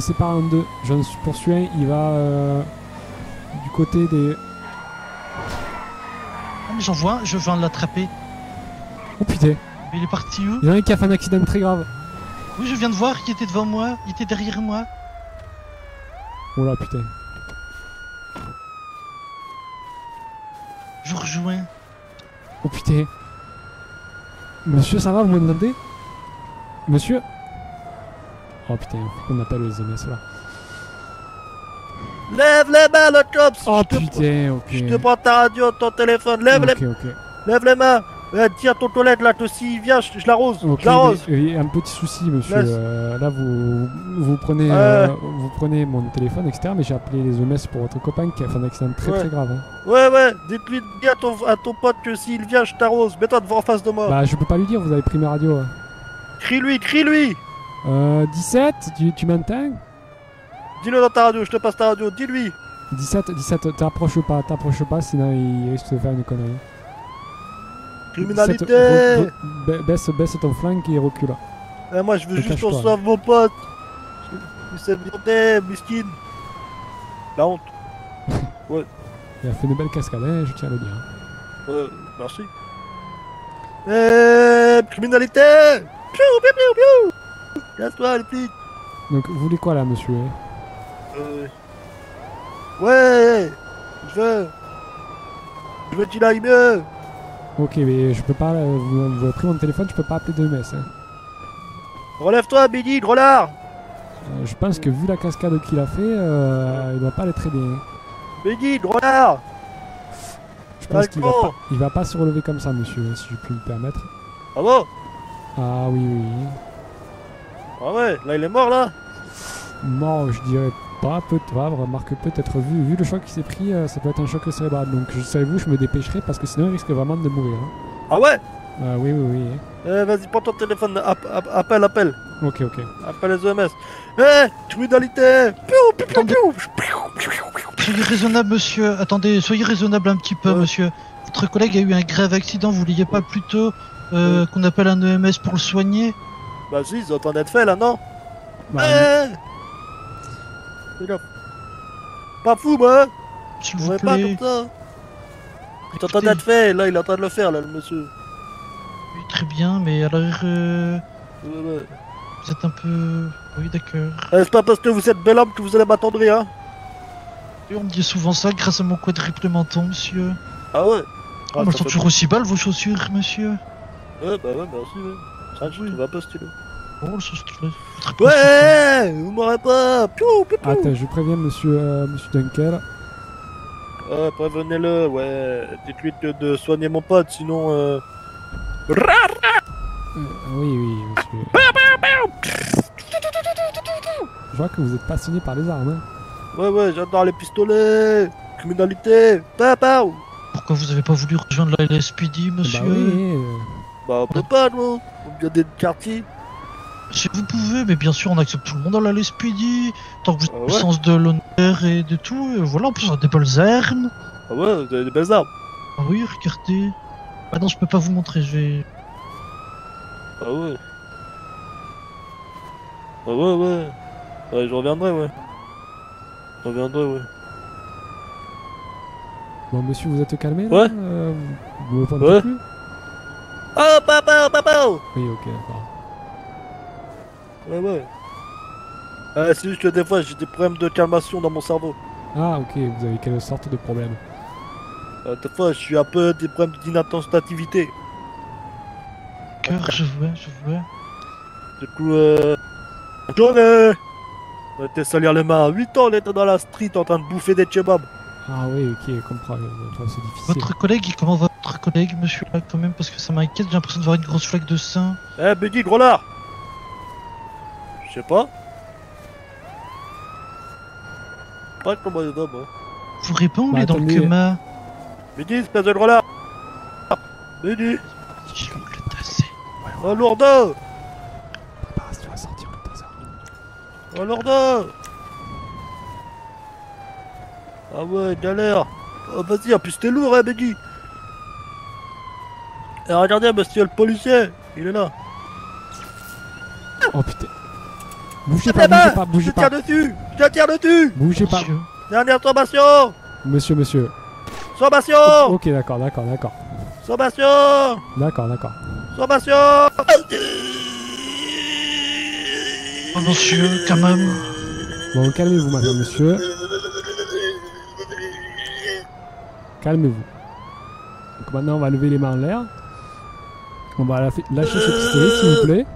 sépare en deux. J'en poursuis un, il va du côté des... Ah, mais j'en vois un, je viens de l'attraper. Oh putain. Mais il est parti où? Il y en a un qui a fait un accident très grave. Oui, je viens de voir, il était devant moi, il était derrière moi. Oh là putain. Je vous rejoins. Oh putain. Monsieur, ça va, vous m'entendez? Monsieur? Oh putain, on appelle les MS là. Lève les mains, le cops. Oh putain, ok. Je te prends ta radio, ton téléphone. Lève lève les mains. Dis à ton collègue là que s'il vient, je l'arrose. Ok, Je l'arrose. un petit souci, monsieur. Là, vous prenez mon téléphone, etc. Mais j'ai appelé les EMS pour votre copain qui a fait un accident très grave. Hein. Ouais. Dis à ton pote que s'il vient, je t'arrose. Mets-toi devant en face de moi. Bah, je peux pas lui dire, vous avez pris mes radios. Hein. Crie-lui. 17, tu m'entends? Dis-le dans ta radio, je te passe ta radio. Dis-lui. 17, t'approches pas, sinon il risque de faire une connerie. Criminalité. 17, baisse ton flingue et recule. Moi je veux juste qu'on sauve mon pote. Il s'est viandé, miskin. La honte. Ouais. Il a fait une belle cascade, hein, je tiens à le dire. Merci. Criminalité. Piou. Casse-toi les flics. Donc vous voulez quoi là, monsieur? Ouais. Je veux qu'il aille mieux. Ok, mais je peux pas, vous avez pris mon téléphone, je peux pas appeler de MS. Hein. Relève-toi, Biggie, drôlard. Je pense que vu la cascade qu'il a fait, il doit pas aller très bien. Biggie, drôlard. Je pense qu'il va pas se relever comme ça, monsieur, si je puis me permettre. Ah bon? Ah oui. Ah ouais, là il est mort là? Mort, je dirais pas, remarque peut-être vu le choc qu'il s'est pris, ça peut être un choc cérébral. Donc savez-vous, je me dépêcherai parce que sinon il risque vraiment de mourir. Hein. Ah ouais? Oui. Vas-y, prends ton téléphone, appelle. Ok. Appelle les EMS. Criminalité. Soyez raisonnable, monsieur. Attendez, soyez raisonnable un petit peu, monsieur. Votre collègue a eu un grave accident, vous vouliez pas plutôt qu'on appelle un EMS pour le soigner? Bah si, ils ont en être fait là, non? Pas fou, moi. S'il vous plaît. Pas comme ça. Il est en train d'être fait, là, il est en train de le faire, là, le monsieur. Oui, très bien, mais alors... Vous êtes un peu... Oui, d'accord. C'est pas parce que vous êtes bel homme que vous allez m'attendrir, hein. Oui, on me dit souvent ça grâce à mon quadruple menton, monsieur. Ah ouais? Moi, elles sont toujours aussi belles, vos chaussures, monsieur. Ouais, merci, ouais. Ça, je trouve un peu stylé. Oh, c'est stylé. Ouais, vous m'aurez pas. Piou. Attends, je préviens monsieur Dunkel. Prévenez-le, ouais. Dites-lui de soigner mon pote, sinon Oui, monsieur. Je vois que vous êtes passionné par les armes. Hein. Ouais, j'adore les pistolets. Criminalité. Pourquoi vous avez pas voulu rejoindre la LSPD, monsieur? Bah oui. Bah on peut pas, nous. On vient des quartiers. Si vous pouvez, mais bien sûr, on accepte tout le monde dans la LSPD. Tant que vous avez le sens de l'honneur et de tout. Voilà, en plus, on a des belles armes. Ah ouais, vous avez des belles armes. Ah oui, regardez. Ah non, je peux pas vous montrer, je vais... Ah ouais. Ouais, je reviendrai, ouais. Bon, monsieur, vous êtes calmé là? Ouais. Vous me prenez plus? Oh, papa. Oui, ok, d'accord. Ouais. C'est juste que des fois, j'ai des problèmes de calmation dans mon cerveau. Ah, ok, vous avez quelle sorte de problème? Des fois, je suis un peu des problèmes d'inattentivité. Cœur, je vois. Du coup, journée. On était salir les mains. 8 ans, on était dans la street en train de bouffer des kebabs. Ah oui, ok, je comprends, c'est difficile. Votre collègue, comment va votre collègue, monsieur, là, quand même? Parce que ça m'inquiète, j'ai l'impression de voir une grosse flaque de sang. Biggie, gros lard. Je sais pas. Pas comment il est d'homme, hein. Vous répondez dans le coma. Biggie, espèce de gros lard. Biggie. Je vais le tasser. Oh, lourdeau. Préparation à sortir le taser. Oh, lourdeau. Ah ouais, galère. Oh, vas-y, en plus t'es lourd, hein, Biggie. Et regardez, monsieur le policier, il est là. Oh putain. Bougez pas, bougez pas, bougez Je pas. tire dessus. Je tire dessus. Bougez pas. Monsieur. Dernière sommation. Monsieur. Sommation. Ok, d'accord. Sommation. D'accord. Sommation. Oh, monsieur, quand même. Bon, calmez-vous maintenant, monsieur. Calmez-vous. Donc maintenant, on va lever les mains en l'air. On va lâcher ce pistolet, s'il vous plaît.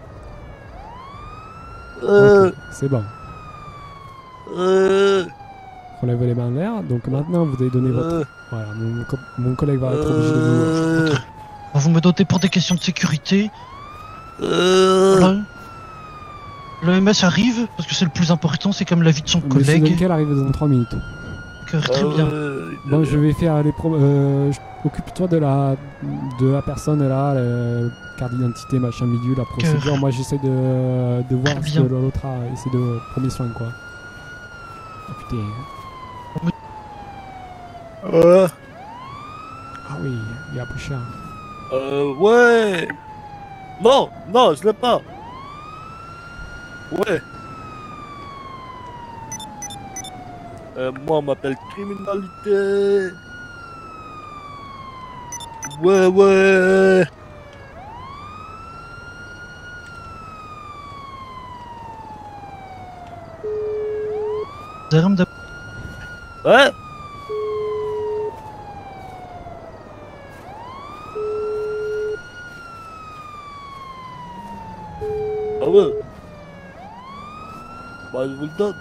Ok, c'est bon. Relève les mains en l'air. Donc maintenant, vous allez donner votre... Voilà, mon collègue va être obligé de vous... Vous me dotez pour des questions de sécurité. Voilà. L'OMS arrive, parce que c'est le plus important, c'est comme la vie de son Monsieur collègue. Dunkel arrive dans 3 minutes. Très bien. Bon, je vais faire les occupe-toi de la personne là, carte d'identité, machin milieu, la procédure. Moi, j'essaie de voir Très ce bien. que l'autre a, essayer de premier soin, quoi. Oh, putain. Ah oui, il a pris cher. Ouais. Non, je l'ai pas. Ouais. Moi, on m'appelle criminalité. Ouais. Armes Ouais. Ah ouais. Bah, je vous le donne.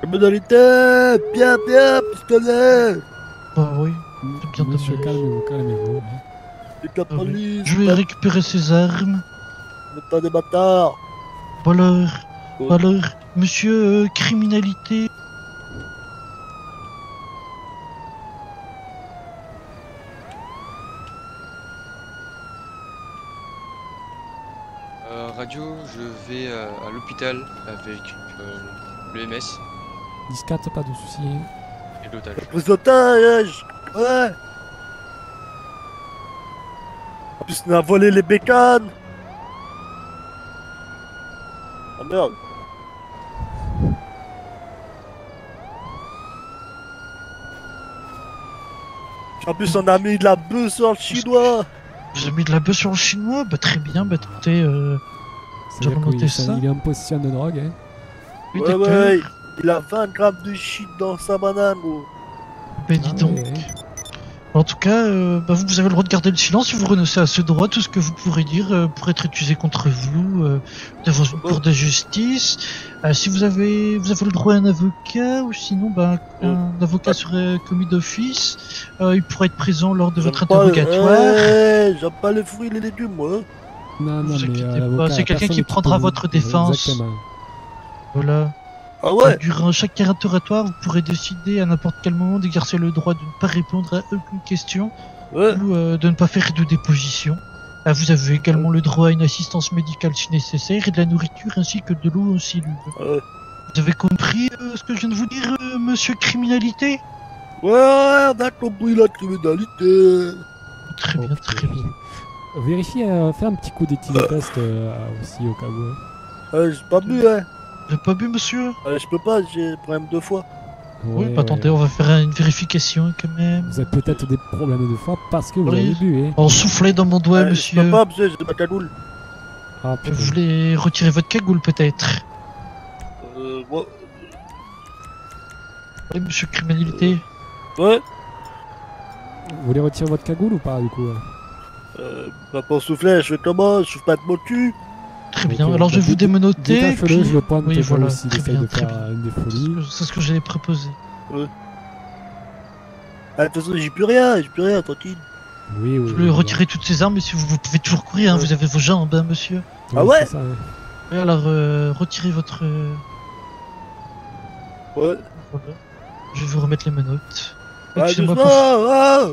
Criminalité, bien, pistolet. Bah oui. C'est bien Monsieur, dommage. calmez-vous. C'est la police. Je vais récupérer ses armes. Mais pas des bâtards. Alors, monsieur criminalité. Radio, je vais à l'hôpital avec l'EMS 10-4, pas de soucis. et l'otage. Prise d'otage. Ouais. En plus, on a volé les bécanes. Ah merde. En plus, on a mis de la bœuf sur le chinois. Vous avez mis de la bœuf sur le chinois? Bah très bien, bah écoutez, C'est-à-dire remonter qu'il ça. il est en possession de drogue, hein. oui, Ouais, d'accord. ouais. Il a 20 grammes de shit dans sa banane, gros. Bah dis Ah donc. ouais. En tout cas, bah, vous avez le droit de garder le silence si vous renoncez à ce droit. Tout ce que vous pourrez dire pourrait être utilisé contre vous devant une cour de justice. Si vous avez le droit à un avocat, ou sinon bah, un avocat serait commis d'office. Il pourrait être présent lors de votre interrogatoire. J'aime pas les fruits et les légumes, moi. Non, Vous inquiétez pas, l'avocat, c'est quelqu'un personne qui ne prendra peut- votre défense. Exactement. Voilà. Ah ouais. Durant chaque interrogatoire, vous pourrez décider à n'importe quel moment d'exercer le droit de ne pas répondre à aucune question Ouais. ou de ne pas faire de déposition. Vous avez également le droit à une assistance médicale si nécessaire et de la nourriture ainsi que de l'eau si lu. Ouais. Vous avez compris ce que je viens de vous dire, monsieur criminalité? Ouais, on a compris la criminalité. Très bien, Oh, très bien. Vérifiez, fais un petit coup d'éthylotest aussi au cas où. J'ai pas bu, hein. Vous avez pas bu, monsieur? Je peux pas, j'ai problème de foie. Oui, Ouais, bah attendez, on va faire une vérification quand même. Vous avez peut-être des problèmes de foie parce que vous Oui. avez bu, hein. On soufflait dans mon doigt, Je peux monsieur. pas, monsieur, j'ai ma cagoule. Ah Vous putain. voulez retirer votre cagoule peut-être? Ouais. Oui, monsieur criminalité. Ouais. Vous voulez retirer votre cagoule ou pas du coup? Bah pour souffler, je fais comment? Je souffle pas de mon cul. Très bien, Ok, alors je vais bah, vous démenoter. Détache-le, puis- je le pointe Oui, au cas voilà, où s'il très essaye bien, de très faire bien. une des folies. C'est ce que j'allais proposer. Ah, de toute façon, j'ai plus rien, tranquille. Oui, oui. Je voulais retirer toutes ces armes, mais si vous pouvez toujours courir, hein, Ouais. vous avez vos jambes, hein, monsieur. Ah ouais? C'est ça, ouais. Oui, alors retirez votre. Ouais. Voilà. Je vais vous remettre les menottes. Ah, Excusez-moi doucement, pour- ah.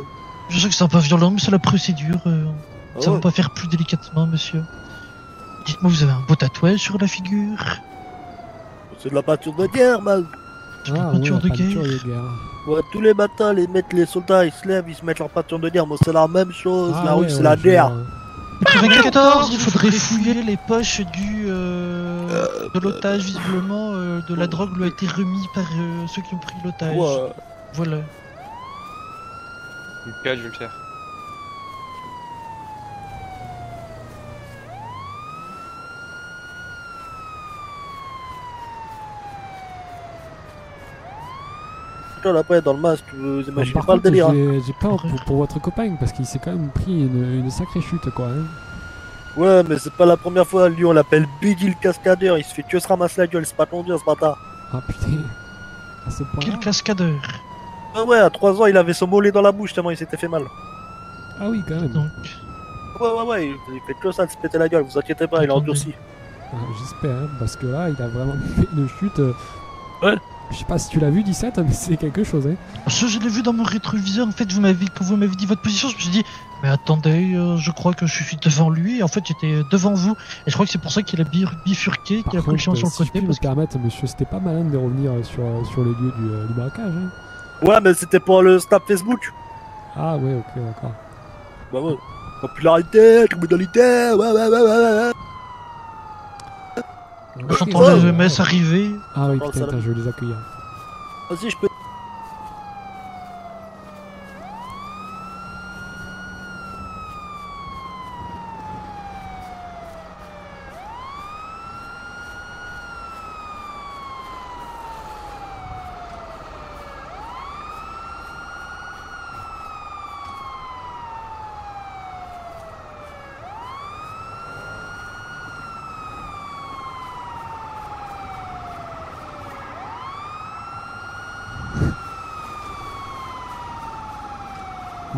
Je sais que c'est un peu violent, mais c'est la procédure. Ah Ça va ouais. pas faire plus délicatement, monsieur. Dites-moi, vous avez un beau tatouage sur la figure? C'est de la peinture de guerre, man. la Ah, peinture ouais, de la peinture guerre. de guerre. Ouais, tous les matins, les soldats, ils se lèvent, ils se mettent leur peinture de guerre. Moi, c'est la même chose. Ah, la rue, ouais, c'est ouais, la je guerre. vois. 94, il faudrait fouiller les poches de l'otage, visiblement. De la drogue lui a été remis par ceux qui ont pris l'otage. Ouais. Voilà. Nickel, je vais le faire. Putain, après, dans le masque, vous Bon, imaginez par pas le contre, délire. Hein. j'ai peur pour votre copain parce qu'il s'est quand même pris une sacrée chute, quoi. Hein. Ouais, mais c'est pas la première fois. Lui, on l'appelle Biggie le cascadeur. Il se fait que se ramasse la gueule. C'est pas conduire, ce bâtard. Ah putain, à ce point. Quel cascadeur. Ah ouais, à 3 ans, il avait son mollet dans la bouche tellement il s'était fait mal. Ah oui, quand même. Donc, Ouais, il fait que ça de se péter la gueule. Vous inquiétez pas, il est Attendez. endurci. Ah, j'espère, hein, parce que là, il a vraiment fait une chute. Ouais. Je sais pas si tu l'as vu, 17, mais c'est quelque chose, hein. ça, je l'ai vu dans mon rétroviseur. En fait, quand vous m'avez dit votre position, je me suis dit, mais attendez, je crois que je suis devant lui. Et en fait, j'étais devant vous. Et je crois que c'est pour ça qu'il a bifurqué, Par qu'il a pris le chemin sur le si je côté. puis me Parce que... permettre, monsieur, c'était pas malin de revenir sur les lieux du braquage. Hein. Ouais, mais c'était pour le snap Facebook. Ah ouais, ok, d'accord. Bah ouais. Popularité, criminalité, ouais. J'entends Ouais, les ouais. MS arriver. Ah oui, Oh, putain, ça attends, va. je vais les accueillir. Vas-y, je peux.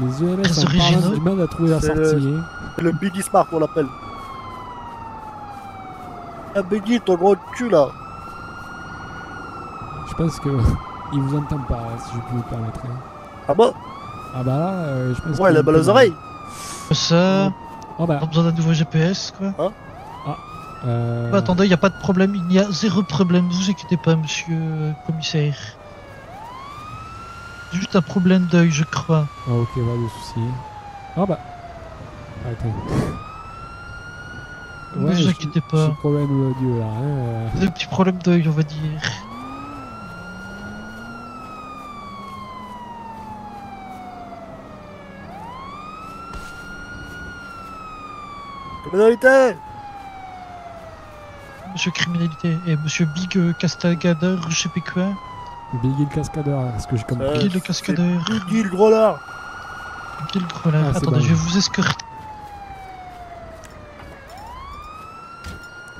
Les EMS Très ont pas originaux. du mal à trouver la C'est sortie. Hein. C'est le Biggie Smart, on l'appelle. Ah, Biggie, ton gros cul là. Je pense que il vous entend pas, si je puis me permettre. Hein. Ah bon? Ah bah là, je pense Ouais, il a mal aux oreilles. Ça, Oh bah, pas besoin d'un nouveau GPS, quoi. bah, Attendez, il n'y a pas de problème. Il y a zéro problème. Ne vous inquiétez pas, monsieur commissaire. Juste un problème d'œil, je crois. Ah ok, pas de soucis. Ah bah. Arrêtez. Ne vous inquiétez pas. Petit problème d'yeux là. Hein. Des petits problèmes d'œil, on va dire. Criminalité. Monsieur criminalité et monsieur Big Castagadeur, je sais pas quoi. Biggie le cascadeur, est-ce que j'ai compris Qui est le cascadeur? C'est Biggie le gros lard. Quel gros là. Ah, c'est Attendez, bon. je vais vous escorter.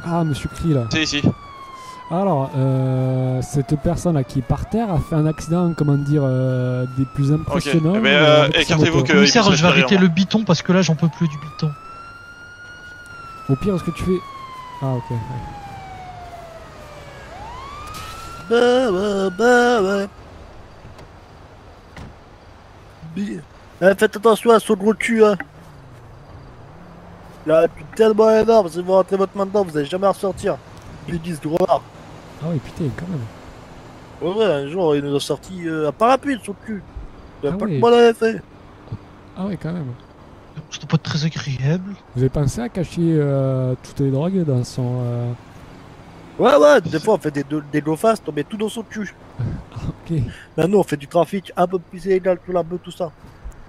Ah, monsieur Cri là. C'est ici. Alors, cette personne là qui est par terre a fait un accident, comment dire, des plus impressionnants. Eh ben, avec sa écartez-vous moto. que- Commissaire, il puisse je vais arrêter respirer, le biton parce que là, j'en peux plus du biton. Au pire, ce que tu fais. Ah, ok. Ouais. Bah ouais. Faites attention à son gros cul, hein. Il a un cul tellement énorme, si vous rentrez votre main dedans, vous allez jamais en ressortir. Biggie ce gros lard. Ah oui, putain, quand même. Ouais, un jour, il nous a sorti un parapluie de son cul. Il a Ah pas ouais. que moi l'avait fait. Ah oui, quand même. C'était pas très agréable. Vous avez pensé à cacher toutes les drogues dans son... Ouais, des fois on fait des go fast, on met tout dans son cul. Ah, ok. Là, nous on fait du trafic un peu plus illégal que la bœuf, tout ça.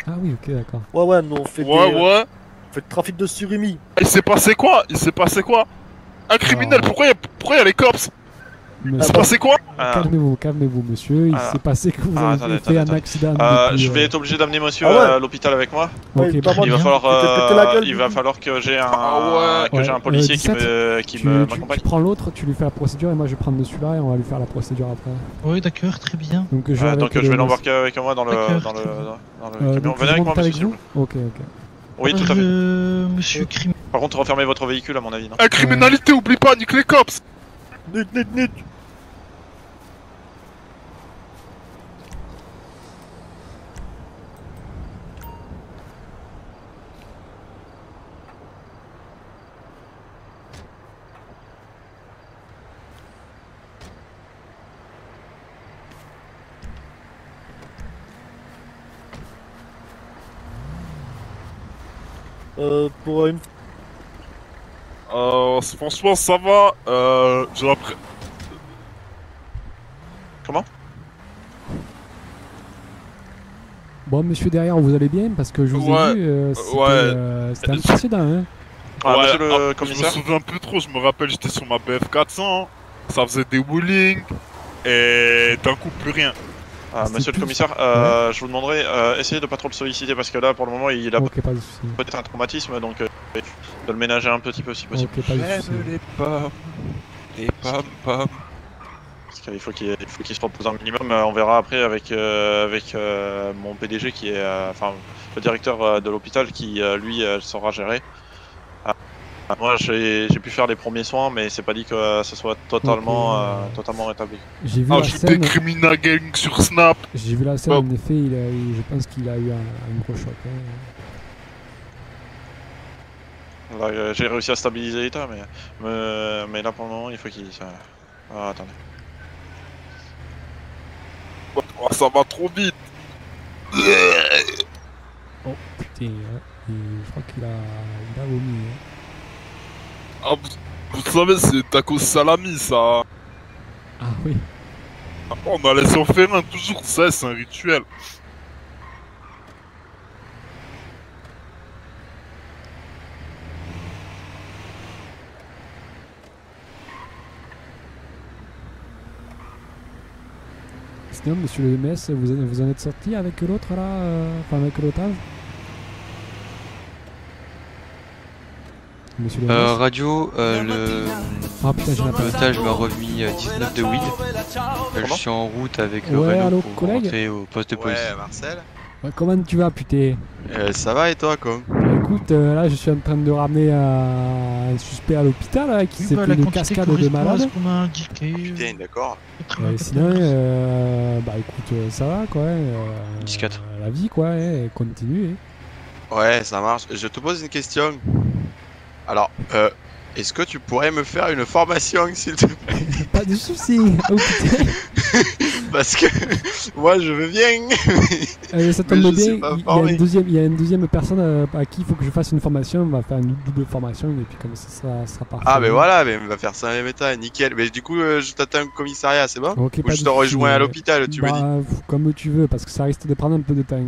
Ah oui, ok, d'accord. Ouais, nous on fait Ouais, on fait du trafic de surimi. Il s'est passé quoi? Un criminel, Ah. pourquoi y a les cops? Mais Il s'est passé quoi? Ah. calmez-vous, monsieur. Il Ah. s'est passé que vous Ah, avez attendez, fait un attendez. accident. depuis, Je vais être obligé d'amener monsieur Ah ouais. à l'hôpital avec moi. Ok, Ouais, bah, pas Il va bien. falloir, Tu t'es pété la gueule, il va Biggie. falloir que j'ai un, Ah ouais. que j'ai un policier qui 17, qui tu m'accompagne. prends l'autre, tu lui fais la procédure et moi je vais prendre celui-là et on va lui faire la procédure après. Oui, d'accord, très bien. Donc je vais, Donc avec je vais le- l'embarquer avec moi dans le D'accord, dans le très bien. dans le camion. donc, Venez je avec moi, monte monsieur. avec s'il vous vous plaît. Ok. Oui, tout à fait. Monsieur criminel. Par contre, refermez votre véhicule à mon avis, non? La criminalité, oublie pas, nique les cops! Nut. Pour une... Franchement, ça va. J'ai l'impression. Bon, monsieur derrière, vous allez bien? Parce que je vous Ouais, ai vu, c'était un précédent, hein. Ah, Ouais, monsieur le Je me commissaire. souviens un peu trop, je me rappelle, j'étais sur ma BF 400, ça faisait des wheelings, et d'un coup, plus rien. Ah, C'est monsieur le plus- commissaire, Ouais. je vous demanderai, essayez de pas trop le solliciter parce que là, pour le moment, il a Ok, pas de soucis. peut-être un traumatisme, donc de le ménager un petit peu si possible. Ok, pas de soucis. les pommes. Les pommes. Parce qu'il faut qu'il se repose un minimum. On verra après avec mon PDG qui est, enfin, le directeur de l'hôpital qui, lui, saura gérer. Moi, j'ai pu faire les premiers soins, mais c'est pas dit que ce soit totalement, Ok. totalement rétabli. J'ai vu la Ajoutez scène. Criminal Gang sur Snap. J'ai vu la scène, Bon. en effet, je pense qu'il a eu un gros choc. Hein. Là, j'ai réussi à stabiliser l'état, mais là pour le moment, il faut qu'il. Ah, attendez. Oh, ça va trop vite. Oh putain, hein. Je crois qu'il a vomi. Hein. Ah, vous savez, c'est tacos salami, ça. Ah oui. On a laissé en faire un, toujours ça, c'est un rituel. Sinon, monsieur le MS, vous en êtes sorti avec l'autre là, enfin avec l'otage? Monsieur le MS. Radio, Ah putain, j'ai l'appel. l'otage m'a remis 19 de weed. Je suis en route avec Ouais, Renaud allô, pour collègue rentrer au poste de police. Ouais, Marcel. Ouais, comment tu vas, putain? Ça va et toi, quoi? Bah, écoute, là, je suis en train de ramener un suspect à l'hôpital là, qui s'est bah, fait la une quantité cascade de correspond à malades. ce qu'on a indiqué. Putain, d'accord. Sinon, bah écoute, ça va quoi. 10-4. La vie quoi, elle continue. Ouais, ça marche. Je te pose une question. Alors, est-ce que tu pourrais me faire une formation, s'il te plaît? Pas de soucis. Oh putain. Parce que moi, je veux bien. Ça Mais tombe je suis bien, pas il y a formé. il y a une deuxième personne à qui il faut que je fasse une formation. On va faire une double formation et puis comme ça sera parfait. Ah, mais voilà, mais on va faire ça en même temps, nickel. Mais du coup, je t'attends au commissariat, c'est bon? Ok, Ou pas je de te soucis, rejoins à l'hôpital, tu me dis? bah, comme tu veux, parce que ça risque de prendre un peu de temps.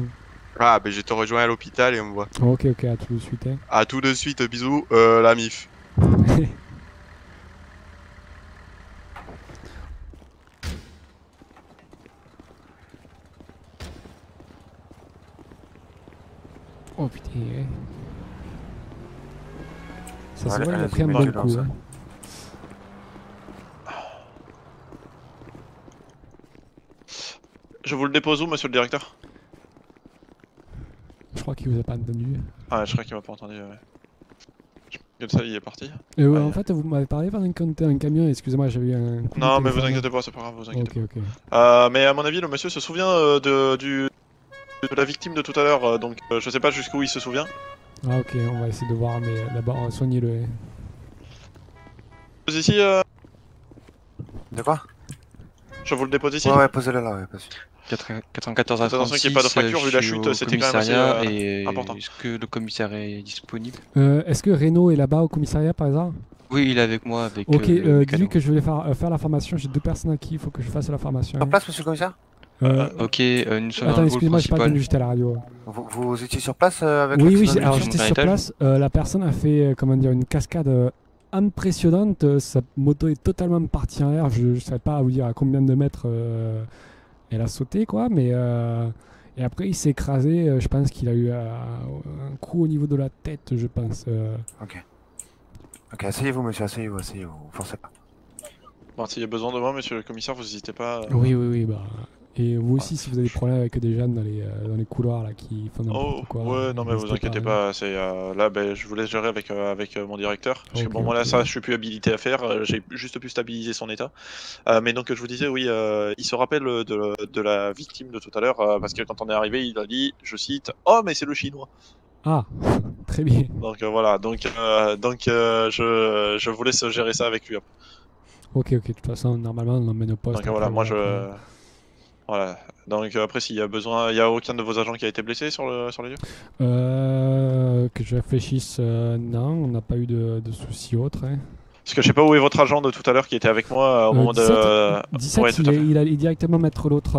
Ah, ben je te rejoins à l'hôpital et on me voit. Ok, à tout de suite. Hein. À tout de suite, bisous, la MIF. Oh putain. Ouais. Ça se Allez, voit, il a allez, pris un c'est bon mieux, coup. ça. Hein. Je vous le dépose où, monsieur le directeur? Je crois qu'il vous a pas entendu. Ah, je crois qu'il m'a pas entendu. Ouais. Comme ça, il est parti. Ouais, Ouais. en fait, vous m'avez parlé pendant qu'on était en camion. Excusez-moi, j'avais eu un coup de Non, mais vous téléphone. inquiétez pas, c'est pas grave, vous inquiétez Ok. pas. Mais à mon avis, le monsieur se souvient de la victime de tout à l'heure, donc je sais pas jusqu'où il se souvient. Ah ok, on va essayer de voir, mais d'abord soignez-le. Hein. Vous ici, De quoi? je vous le dépose ici. Ouais, posez-le là, ouais, pas 94 à Attention 36, qu'il y ait pas de fracture, vu la je suis chute, au c'était quand même assez, commissariat et important. est-ce que le commissariat est disponible? Est-ce que Renaud est là-bas au commissariat par hasard? Oui, il est avec moi avec Ok, le dis-lui mécano. que je voulais faire la formation. J'ai 2 personnes à qui il faut que je fasse la formation. Sur place, monsieur le commissaire? Ok, nous sommes dans Attends, le hall excuse-moi, j'ai pas principal. entendu, j'étais à la radio. Vous étiez sur place avec Oui, l'accident de alors véhicule j'étais sur étage. place. La personne a fait, comment dire, une cascade impressionnante. Sa moto est totalement partie en l'air. Je ne savais pas vous dire à combien de mètres elle a sauté, quoi. Mais et après, il s'est écrasé. Je pense qu'il a eu un coup au niveau de la tête, je pense. Ok, asseyez-vous, monsieur, asseyez-vous, forcez pas. Bon, s'il y a besoin de moi, monsieur le commissaire, vous n'hésitez pas. Oui, bah. Et vous aussi, si vous avez des problèmes avec des jeunes dans les couloirs là qui font Oh, n'importe quoi. ouais, non, mais vous n'hésitez inquiétez pas, c'est là, ben, je vous laisse gérer avec mon directeur. Parce Ok, que bon, moi là, ok. ça, je suis plus habilité à faire, j'ai juste pu stabiliser son état. Mais donc, je vous disais, oui, il se rappelle de la victime de tout à l'heure, parce que quand on est arrivé, il a dit, je cite, oh, mais c'est le chinois. Ah, très bien. Donc voilà, je vous laisse gérer ça avec lui après. Ok, de toute façon, normalement, on l'emmène au poste. Donc voilà, après, moi après. Voilà. Donc après, s'il y a besoin, il y a aucun de vos agents qui a été blessé sur les lieux? Que je réfléchisse, non, on n'a pas eu de soucis autres. Hein. Parce que je sais pas où est votre agent de tout à l'heure qui était avec moi au moment 17, de. 17 Ouais, tout à fait. il allait directement mettre l'autre.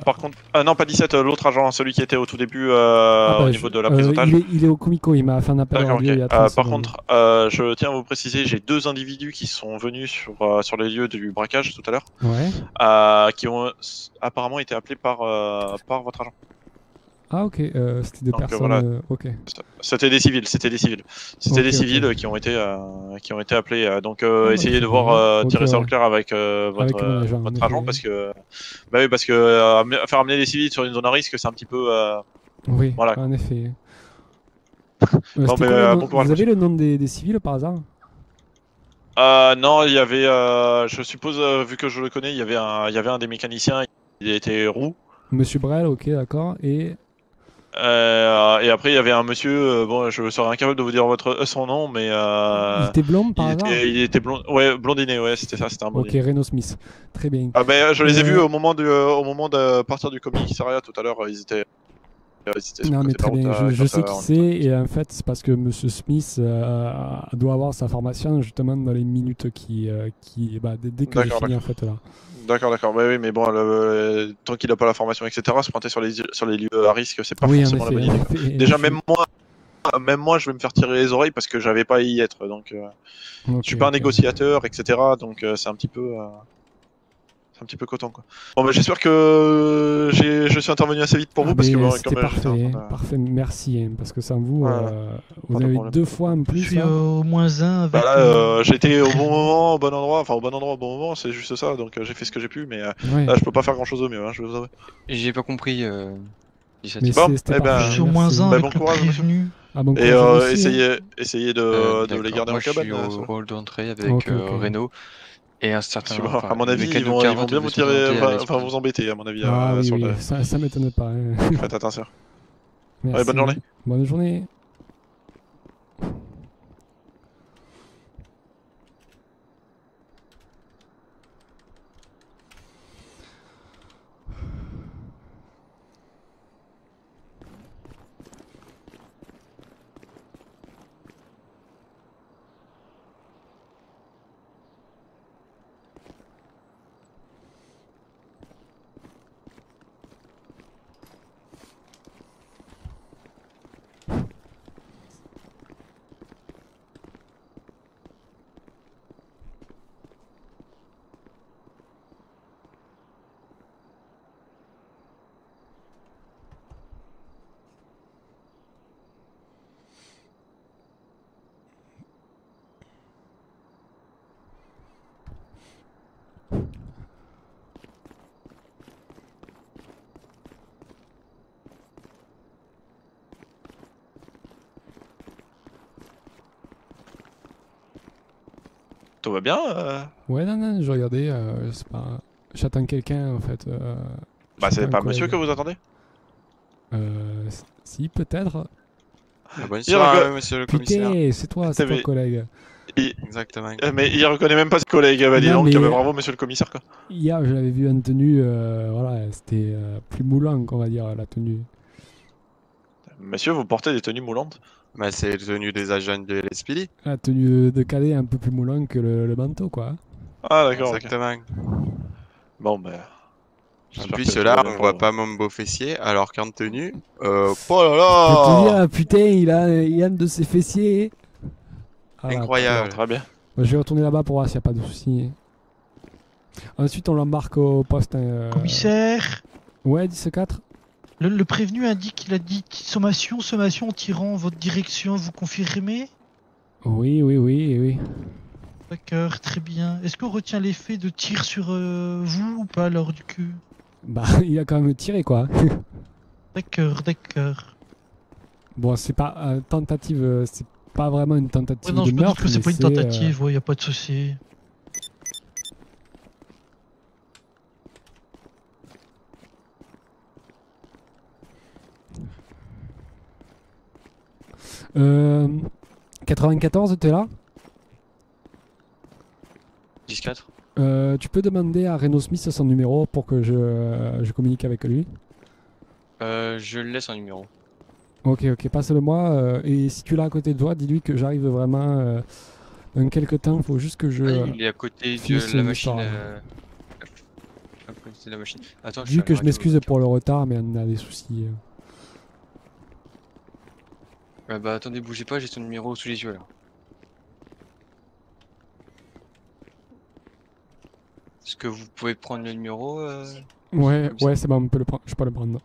Par contre, non, pas 17, l'autre agent, celui qui était au tout début au niveau de la prise d'otage. Il est au Comico, il m'a fait un appel D'accord, radio ok. il y a 30 Par secondes. contre, je tiens à vous préciser, j'ai 2 individus qui sont venus sur les lieux du braquage tout à l'heure, qui ont apparemment été appelés par votre agent. Ah ok, c'était des Donc, personnes. voilà. Ok. C'était des civils, c'était des civils. C'était Ok, des civils ok. qui ont été appelés. Donc bah, essayez de très voir bien. tirer Ok, ça au ouais. clair avec Avec mon agent, en votre agent effet. parce que bah oui, parce que faire amener des civils sur une zone à risque, c'est un petit peu Oui, voilà. en effet. Non, C'était mais, quoi le nom bon courage, Vous avez le nom des civils par hasard? non, il y avait, je suppose, vu que je le connais, il y avait un des mécaniciens, il était roux. Monsieur Brel, ok, d'accord. Et Et après, il y avait un monsieur, bon, je serais incapable de vous dire son nom, mais il était blond par hasard? il était blond, ouais, blondiné, ouais, c'était ça, c'était un Ok, blondiné. Reno Smith. Très bien. Ah ben, je les ai vus au moment de partir du commissariat tout à l'heure, ils étaient sur Non le mais côté de très la bien, route, je quand, sais qui on- c'est et en fait c'est parce que Monsieur Smith doit avoir sa formation justement dans les minutes dès que j'ai D'accord, fini en fait là. D'accord, bah oui, mais bon, tant qu'il n'a pas la formation, etc., se pointer sur les lieux à risque, c'est pas Oui en forcément la bonne effet, en idée. effet. Déjà, même moi, je vais me faire tirer les oreilles parce que j'avais pas à y être, donc je suis pas un négociateur, etc., donc c'est un petit peu coton, quoi. Bon, bah j'espère que je suis intervenu assez vite pour vous parce que bon, c'était comme j'étais en parfait, train de- parfait, merci hein, parce que sans vous, Voilà. vous Pas de avez problème. 2 fois en Je plus suis là. au -1 avec. Bah là, j'étais au bon moment, au bon endroit, enfin au bon endroit, au bon moment, c'est juste ça, donc j'ai fait ce que j'ai pu, mais Ouais. là je peux pas faire grand chose au mieux, hein, je vais vous avouer. J'ai pas compris. 17. Mais Bon, c'était eh ben, parfait. Je suis au merci. -1 Bah, avec bon le courage, monsieur. prévenu. Ah bon Et courage aussi, hein. essayez de les D'accord. garder Moi, en je suis cabane. au hall d'entrée avec Ok, Renault et un certain. Parce que, Enfin, à mon avis, le ils vont K240 bien devait vous se tirer, présenter à enfin l'esprit. vous embêter, à mon avis, Ah oui, sur oui, le... ça m'étonne pas. Hein. Faites attention. Merci. bonne journée. Bonne journée. Tout va bien Ouais, non, je regardais, c'est pas... J'attends quelqu'un en fait. Bah c'est j'attends pas un monsieur que collègue. vous attendez? Si, peut-être. Bonsoir, Il monsieur le commissaire. Putain, c'est toi Mais- le collègue. Exactement. Mais il reconnaît même pas ses collègues, bah dis Non, donc, mais- bah, bravo monsieur le commissaire, quoi. Hier, je l'avais vu en tenue, voilà, c'était plus moulant, qu'on va dire, la tenue. Monsieur, vous portez des tenues moulantes? Bah, c'est tenu des agents de l'SPD. La tenue de cadet un peu plus moulant que le manteau, quoi. Ah d'accord, ok. Exactement. Bon bah... En j'espère plus, que tout là, va bien on pour voit vous. pas mon beau fessier, alors qu'en tenue, oh là Je peux te là, dire, putain, il a un de ses fessiers. Ah, incroyable. Très bien. bah, je vais retourner là-bas pour voir s'il n'y a pas de soucis. Ensuite, on l'embarque au poste. Commissaire, Ouais, 14. le prévenu indique qu'il a dit sommation en tirant en votre direction, vous confirmez? Oui. D'accord, très bien. Est-ce qu'on retient les faits de tir sur vous ou pas lors du coup? Bah, il a quand même tiré, quoi. D'accord. Bon, c'est pas tentative, c'est pas vraiment une tentative Ouais, non, de je me doute meurtre. que c'est mais pas une tentative, ouais, y a pas de souci. Euh, 94, t'es là? 14. Tu peux demander à Reno Smith son numéro pour que je communique avec lui. Je laisse un numéro. Ok, passe-le moi. Et si tu l'as à côté de toi, dis-lui que j'arrive vraiment dans quelques temps. Faut juste que je. Il est à côté finisse de la une machine. histoire. À côté de la machine. Attends, Dis que je m'excuse pour le retard, mais on a des soucis. Bah attendez, bougez pas, j'ai son numéro sous les yeux là. Est-ce que vous pouvez prendre le numéro Ouais, comme ça. ouais, c'est bon, on peut le prendre. Je peux le prendre.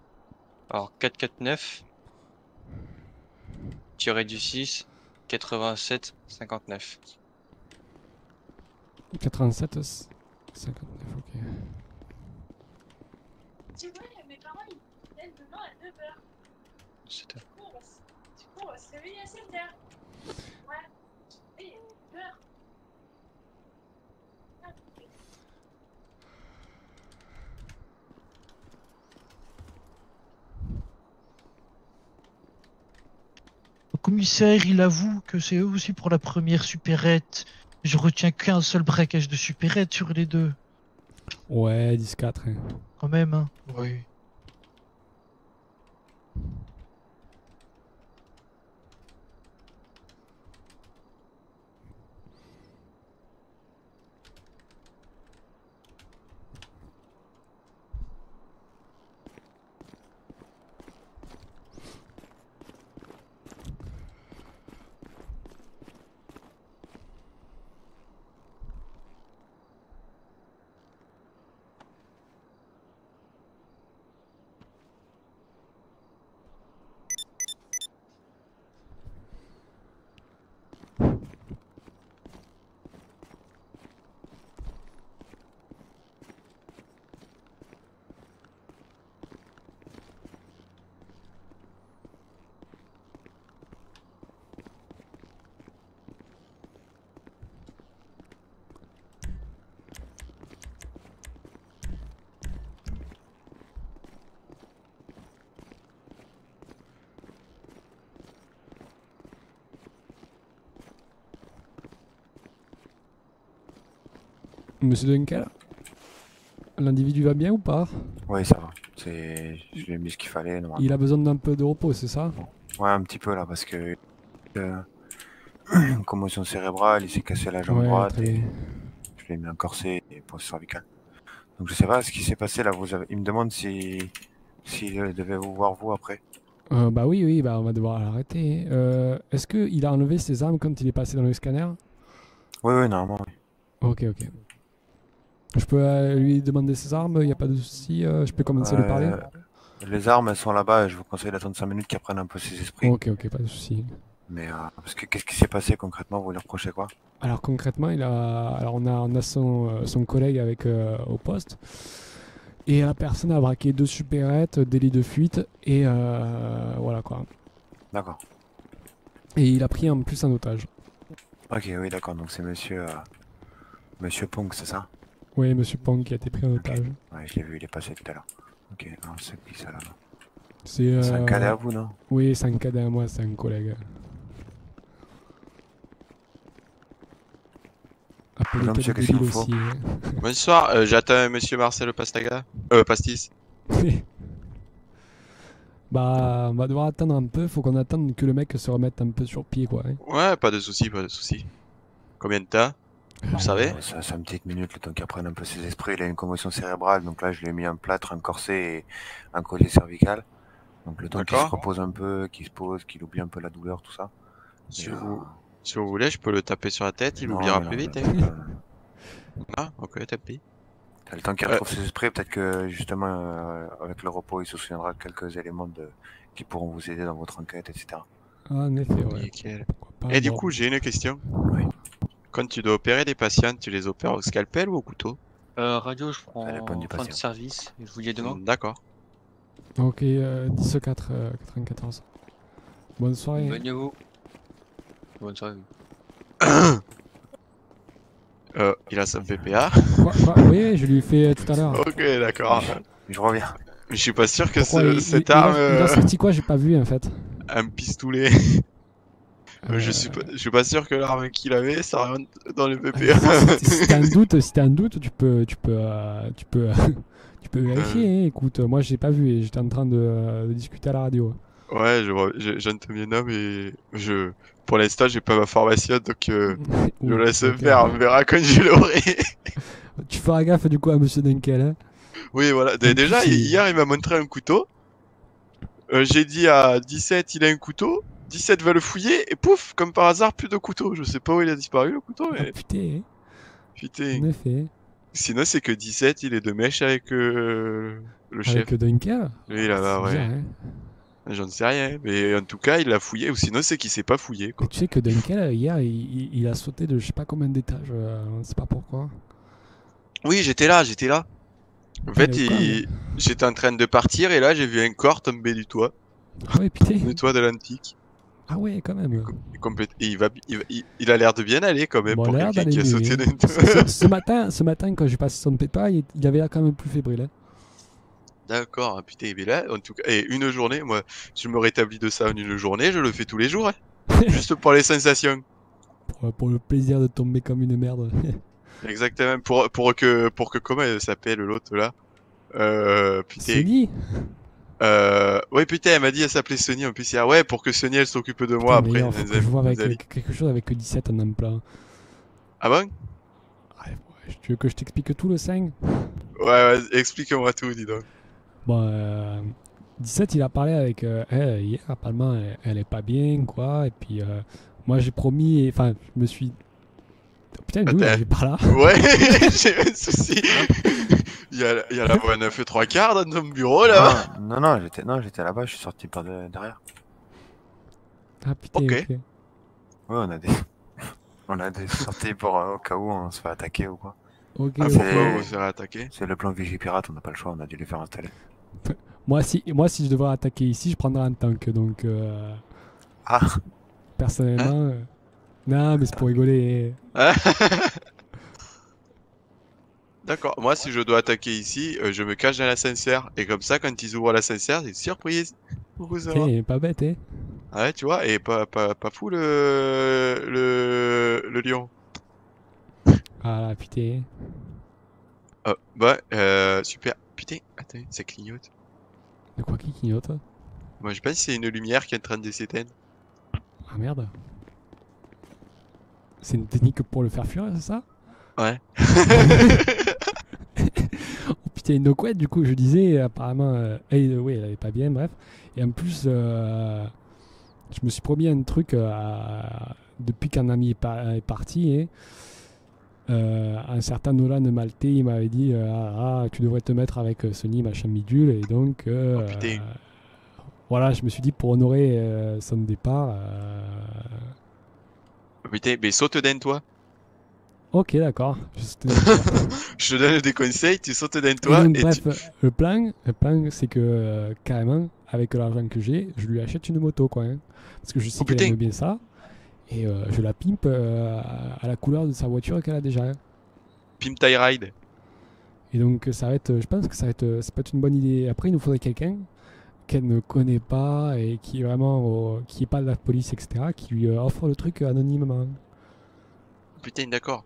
Alors 449 du 6 87 59. 87 59, ok. Tu vois, mes parents ils viennent demain à 9h. C'est Du coup, on va se réveiller à 7h. Ouais. Et il y a 9h. Le commissaire, il avoue que c'est eux aussi pour la première supérette. Je retiens qu'un seul braquage de supérette sur les deux. Ouais, 10-4. Hein. Quand même, hein. Oui. Monsieur Dunkel, l'individu va bien ou pas? Oui, ça va. Je lui ai mis ce qu'il fallait. Normalement. Il a besoin d'un peu de repos, c'est ça? Ouais, un petit peu là, parce que commotion cérébrale, il s'est cassé la jambe Ouais, droite très et bien. je lui ai mis un corset et pose cervicale. Donc je sais pas ce qui s'est passé là. Il me demande s'il devait vous voir vous après. Bah oui, bah on va devoir l'arrêter. Est-ce qu'il a enlevé ses armes quand il est passé dans le scanner? Oui, normalement. Oui. Ok. Je peux lui demander ses armes, il n'y a pas de souci, je peux commencer à lui parler? Les armes, elles sont là-bas et je vous conseille d'attendre 5 minutes qu'elles prennent un peu ses esprits. Ok, pas de souci. Mais parce que qu'est-ce qui s'est passé concrètement? Vous lui reprochez quoi? Alors concrètement, on a son collègue avec au poste. Et la personne a braqué 2 supérettes, délit de fuite, et voilà quoi. D'accord. Et il a pris en plus un otage. Ok, oui, d'accord. Donc c'est Monsieur Pong, c'est ça? Oui, Monsieur Pong qui a été pris en otage. Ouais, je l'ai vu, il est passé tout à l'heure. Ok, alors c'est qui ça là-bas? C'est C'est un cadet à vous, non? Oui, c'est un cadet à moi, c'est un collègue. Appelé Non, monsieur, tête qu'est-ce qu'il débile vous faut? aussi. Bonsoir, j'attends monsieur Marcelo Pastaga. Pastis. Bah, on va devoir attendre un peu, faut qu'on attende que le mec se remette un peu sur pied quoi. Hein. Ouais, pas de soucis, pas de soucis. Combien de temps? Vous savez? Ça, 5 petites minutes, le temps qu'il reprenne un peu ses esprits. Il a une commotion cérébrale, donc là je lui ai mis un plâtre, un corset et un collier cervical. Donc le temps qu'il se repose un peu, qu'il se pose, qu'il oublie un peu la douleur, tout ça. Si vous voulez, je peux le taper sur la tête, il oubliera plus vite. Hein. Ah, ok, tapis. T'as le temps qu'il retrouve ses esprits, peut-être que justement avec le repos, il se souviendra de quelques éléments qui pourront vous aider dans votre enquête, etc. Ah, en effet, ouais. Nickel. Pas, Et du coup, j'ai une question. Oui. Quand tu dois opérer des patients, tu les opères au scalpel ou au couteau? Radio, je prends Ça dépend du fin de patient. service. Je vous dis à demain. D'accord. Ok, 10-4, 94. Bonne soirée. Bonne nuit à vous. Bonne soirée. Il a sa PPA. Quoi Oui, je lui ai fait tout à l'heure. Ok, d'accord. Je reviens. Mais je suis pas sûr que Pourquoi cette arme. il a sorti quoi? J'ai pas vu en fait. Un pistolet. Je suis pas sûr que l'arme qu'il avait, ça rentre dans le PPA. Si t'as un doute, tu peux vérifier. Hein. Écoute, moi j'ai pas vu et j'étais en train de discuter à la radio. Ouais, j'entends bien, non, mais pour l'instant, j'ai pas ma formation, donc je laisse faire, on verra quand je l'aurai. Tu feras gaffe du coup à Monsieur Dunkel. Hein. Oui, voilà. Déjà, hier, il m'a montré un couteau. J'ai dit à 17, il a un couteau. 17 va le fouiller, et pouf, comme par hasard, plus de couteau. Je sais pas où il a disparu, le couteau, mais... putain. Putain. En effet. Sinon, c'est que 17, il est de mèche avec le chef. Avec Dunkel. Oui, là-bas, ouais. Bien, hein. J'en sais rien, mais en tout cas, il l'a fouillé, ou sinon, c'est qu'il s'est pas fouillé, quoi. Et tu sais que Dunkel, hier, il a sauté de je sais pas combien d'étages, on sait pas pourquoi. Oui, j'étais là. En fait, j'étais en train de partir, et là, j'ai vu un corps tomber du toit. Ah ouais, putain. Du toit de l'antique. Ah ouais, quand même. Et il a l'air de bien aller, quand même, bon, pour quelqu'un qui a sauté d'un toit. Ce matin, quand j'ai passé son PEPA, il avait l'air quand même plus fébrile. Hein. D'accord, putain, mais là, en tout cas, et une journée, moi, je me rétablis de ça en une journée, je le fais tous les jours, hein. Juste pour les sensations. Pour le plaisir de tomber comme une merde. Exactement, pour que comment elle s'appelle l'autre là putain. Sonny. Ouais, putain, elle m'a dit elle s'appelait Sonny en plus hier. Ouais, pour que Sonny elle s'occupe de moi après. Faut que je vois avec quelque chose avec 17 en emploi. Ah bon? Ouais, tu veux que je t'explique tout le 5? Ouais, explique-moi tout, dis donc. Bon, 17 il a parlé avec elle hier, apparemment elle est pas bien quoi, et puis moi j'ai promis, enfin je me suis... Putain, nous, il est pas là. Ouais, j'ai un souci. Il y a la voie 9 et 3 quarts dans ton bureau là. Non, j'étais là-bas, je suis sorti par derrière. Ah putain, ok. Ouais, on a des sorties pour au cas où on se fait attaquer ou quoi. Ok. Ah, pourquoi on se fait attaquer? C'est le plan Vigipirate, on n'a pas le choix, on a dû les faire installer. Moi si je devrais attaquer ici, je prendrais un tank, donc... Ah. Personnellement... Non, mais c'est pour rigoler. D'accord, moi si je dois attaquer ici, je me cache dans l'ascenseur. Et comme ça, quand ils ouvrent l'ascenseur, c'est surprise. Ok, pas bête, hein. Ouais, tu vois, et pas fou le lion. Ah là, putain. Super. Putain, attends, ça clignote. De quoi qui clignote? Moi je pense que c'est une lumière qui est en train de s'éteindre. Ah merde. C'est une technique pour le faire fuir, c'est ça? Ouais. Oh putain, donc ouais, du coup, je disais, apparemment, elle avait pas bien, bref. Et en plus, je me suis promis un truc depuis qu'un ami est parti. Un certain Nolan Maltais, il m'avait dit tu devrais te mettre avec Sony, machin bidule. Et donc, voilà, je me suis dit pour honorer son départ. Putain, mais saute d'un toit. Ok, d'accord. Je te donne des conseils, tu sautes d'un toit. Donc, bref, le plan c'est que carrément, avec l'argent que j'ai, je lui achète une moto, quoi. Hein, parce que je sais qu'elle aime bien ça. Et je la pimpe à la couleur de sa voiture qu'elle a déjà. Hein. Pimp tie ride. Et donc, ça va être, je pense que ça peut être une bonne idée. Après, il nous faudrait quelqu'un qu'elle ne connaît pas et qui est vraiment qui est pas de la police, etc., qui lui offre le truc anonymement. Putain, d'accord.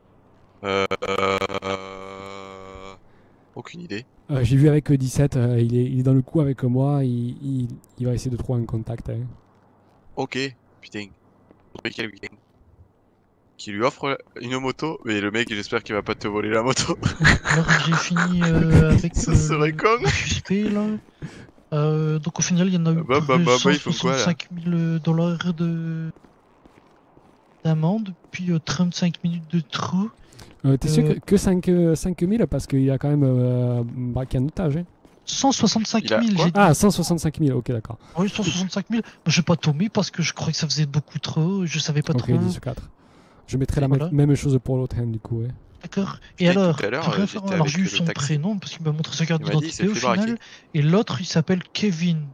Aucune idée. J'ai vu avec 17, il est dans le coup avec moi, il va essayer de trouver un contact. Hein. Ok, putain. Quelqu'un qui lui offre une moto, mais le mec, j'espère qu'il va pas te voler la moto. Alors j'ai fini avec ça serait con. suspect là. Donc au final il y en a eu pour $165 000 d'amende, puis 35 minutes de trou. T'es sûr que 5 000 parce qu'il a quand même braqué un otage hein. 165 000 j'ai dit. Ah 165 000, ok d'accord. Oui 165 000, j'ai pas tombé parce que je croyais que ça faisait beaucoup trop, je savais pas trop. Ok 10 sur 4. Je mettrai la même chose pour l'autre hein, du coup ouais. D'accord. Et alors, j'ai eu son prénom parce qu'il m'a montré sa carte d'identité au final. Et l'autre, il s'appelle Kevin.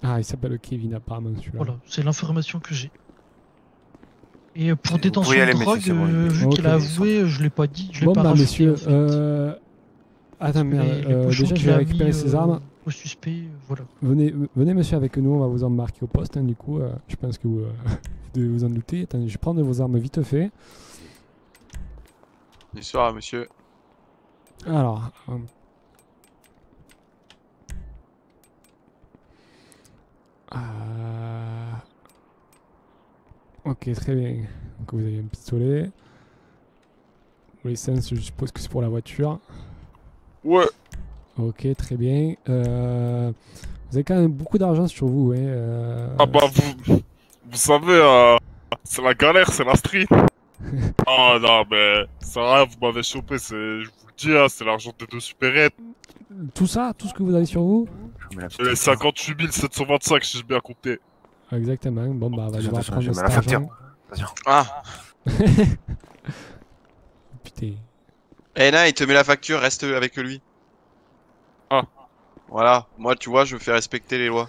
Ah, il s'appelle Kevin apparemment celui-là. Voilà, c'est l'information que j'ai. Et pour détention de drogue, vu qu'il a avoué, je l'ai pas dit. Je l'ai pas rajouté, messieurs, attends, merde. Déjà, je vais récupérer ses armes. au suspect, voilà. Venez monsieur avec nous, on va vous embarquer au poste. Hein, du coup, je pense que vous, vous devez vous en douter. Attendez, je vais prendre vos armes vite fait. Bonsoir, monsieur. Alors. Ok, très bien. Donc vous avez un pistolet. L'essence, je suppose que c'est pour la voiture. Ouais. Ok, très bien. Vous avez quand même beaucoup d'argent sur vous, hein. Ah bah vous savez, c'est la galère, c'est la street. Ah non, mais ça va, vous m'avez chopé, je vous le dis, hein, c'est l'argent des 2 supérettes. Tout ça, tout ce que vous avez sur vous? Les 58 725 si j'ai bien compté. Exactement. Bon bah, on va devoir prendre je mets cet la facture. argent. Ah. Putain. Eh non, il te met la facture, reste avec lui. Ah. Voilà, moi tu vois, je me fais respecter les lois.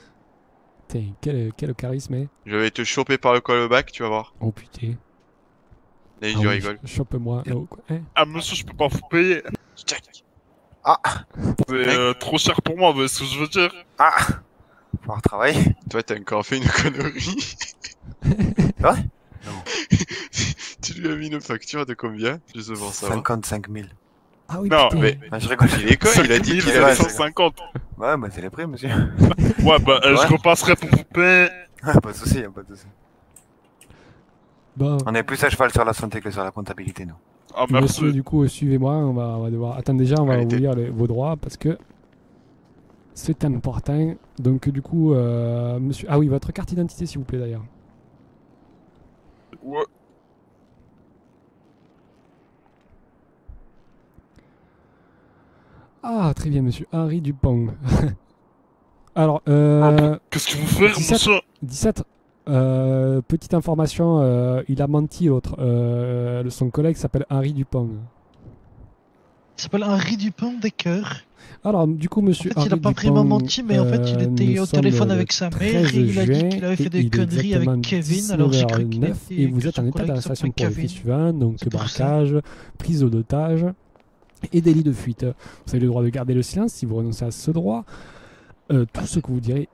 Putain, quel charisme, hein. Je vais te choper par le callback, tu vas voir. Oh putain. Et Ah je oui, rigole. Chope-moi. Oh, quoi, hein. Ah monsieur, je peux pas vous payer. Ah. C'est trop cher pour moi, vous voyez ce que je veux dire? Ah. Faut travailler. Toi, t'as encore fait une connerie. Ouais. Tu lui as mis une facture de combien? Je sais pas ça. 55 000. Ah oui, Non, putain. mais Ah, je rigole. il est con, il a dit qu'il avait 150. Ouais, bah c'est les prix, monsieur. Ouais, bah Ouais. je repasserai pour vous payer. Pas de soucis, pas de soucis. Bon, On est plus à cheval sur la santé que sur la comptabilité, nous. Ah monsieur, merci. du coup, suivez-moi. On va devoir. Attends, déjà, on va Allez, vous lire vos droits parce que c'est important. Donc, du coup, monsieur. Ah oui, votre carte d'identité, s'il vous plaît, d'ailleurs. Ouais. Ah, très bien, monsieur Henri Dupont. Alors, Qu'est-ce que vous faites, 17. monsieur? 17. Petite information, il a menti l'autre. Son collègue s'appelle Henri Dupont. Il s'appelle Henri Dupont des Cœurs. Alors, du coup, En monsieur fait, Henri il a pas Dupont, vraiment menti, mais en fait, il était nous au sommes téléphone le avec sa 13 mère et il a dit juin, qu'il avait fait et des il est conneries avec exactement Kevin. Alors j'ai cru qu'il 19h09 était. et vous que êtes son en état collègue d'arrestation s'appelait pour les faits Kevin. suivants, donc C'est pour ça. braquage, prise d'otage et délit de fuite. Vous avez le droit de garder le silence si vous renoncez à ce droit. Tout ce que vous direz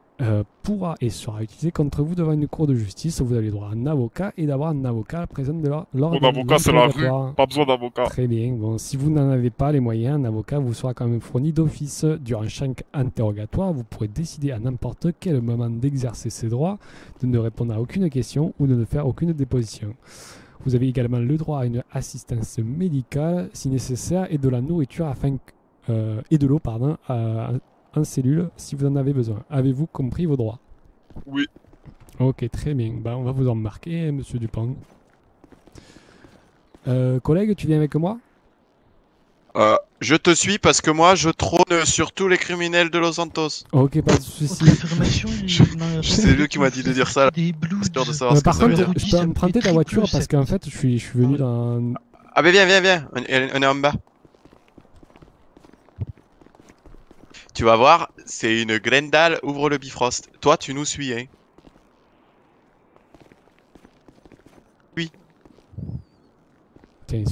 pourra et sera utilisé contre vous devant une cour de justice. Vous avez le droit à un avocat et d'avoir un avocat présent lors Mon de avocat, c'est la rue. l'interrogatoire. Pas besoin d'avocat. Très bien. Bon, si vous n'en avez pas les moyens, un avocat vous sera quand même fourni d'office. Durant chaque interrogatoire, vous pourrez décider à n'importe quel moment d'exercer ses droits, de ne répondre à aucune question ou de ne faire aucune déposition. Vous avez également le droit à une assistance médicale si nécessaire et de la nourriture et de l'eau en cellule si vous en avez besoin. Avez-vous compris vos droits? Oui. Ok, très bien. Bah, on va vous embarquer, monsieur Dupont. Collègue, tu viens avec moi? Je te suis parce que moi, je trône sur tous les criminels de Los Santos. Ok, pas de Autre soucis. information, C'est lui qui m'a dit de dire ça. Là. Des blues. Histoire de savoir ce que Par ça veut contre, dire. je peux emprunter ta voiture parce qu'en fait, je suis venu dans... Ah bah viens. On est en bas. Tu vas voir, c'est une Glendale, ouvre le Bifrost. Toi, tu nous suis, hein. Oui. Tiens,